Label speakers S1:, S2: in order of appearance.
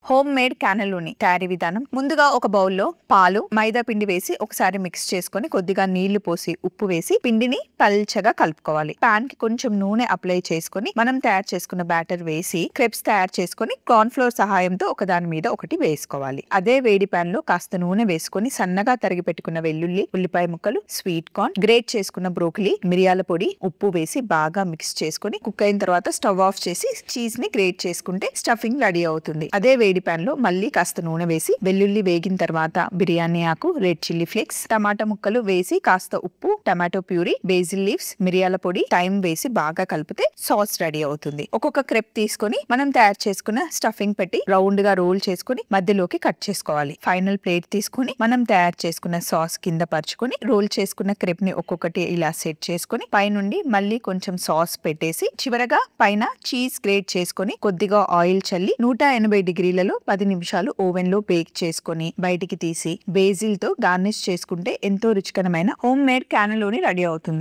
S1: Home made క్యానెలోని తయారీ విధానం. ముందుగా ఒక బౌల్లో పాలు, మైదా పిండి వేసి ఒకసారి మిక్స్ చేసుకొని కొద్దిగా నీళ్లు పోసి ఉప్పు వేసి పిండిని పల్చగా కలుపుకోవాలి. పాన్ కి కొంచెం నూనె అప్లై చేసుకొని మనం తయారు చేసుకున్న బ్యాటర్ వేసి క్రెప్స్ తయారు చేసుకొని కార్న్ ఫ్లోర్ సహాయంతో ఒకదాని మీద ఒకటి వేసుకోవాలి. అదే వేడి పాన్ లో కాస్త నూనె వేసుకొని సన్నగా తరిగి పెట్టుకున్న వెల్లుల్లి, ఉల్లిపాయ ముక్కలు, స్వీట్ కార్న్, గ్రేట్ చేసుకున్న బ్రోకలీ, మిరియాల పొడి, ఉప్పు వేసి బాగా మిక్స్ చేసుకొని కుక్ అయిన తర్వాత స్టవ్ ఆఫ్ చేసి చీజ్ ని గ్రేట్ చేసుకుంటే స్టఫింగ్ రెడీ అవుతుంది. అదే వేడి పాన్ లో మళ్ళీ కాస్త నూనె వేసి వెల్లుల్లి వేగిన తర్వాత బిర్యానీ ఆకు, రెడ్ చిల్లీ ఫ్లేక్స్, టమాటా ముక్కలు వేసి కాస్త ఉప్పు, టమాటో ప్యూరీ, బేసిల్ లీవ్స్, మిరియాల పొడి, థైమ్ వేసి బాగా కలిపితే సాస్ రెడీ అవుతుంది. ఒక్కొక్క క్రెప్ తీసుకొని మనం తయారు చేసుకున్న స్టఫింగ్ పెట్టి రౌండ్ గా రోల్ చేసుకుని మధ్యలోకి కట్ చేసుకోవాలి. ఫైనల్ ప్లేట్ తీసుకొని మనం తయారు చేసుకున్న సాస్ కింద పరుచుకొని రోల్ చేసుకున్న క్రెప్ ని ఒక్కొక్కటి ఇలా సెట్ చేసుకొని పైనుండి మళ్ళీ కొంచెం సాస్ పెట్టేసి చివరగా పైన చీజ్ గ్రేట్ చేసుకొని కొద్దిగా ఆయిల్ చల్లి 180 డిగ్రీలలో 10 నిమిషాలు ఓవెన్ లో బేక్ చేసుకొని బయటికి తీసి బేసిల్ తో గార్నిష్ చేసుకుంటే ఎంతో రుచికరమైన హోమ్ మేడ్ క్యానెలోని రెడీ అవుతుంది.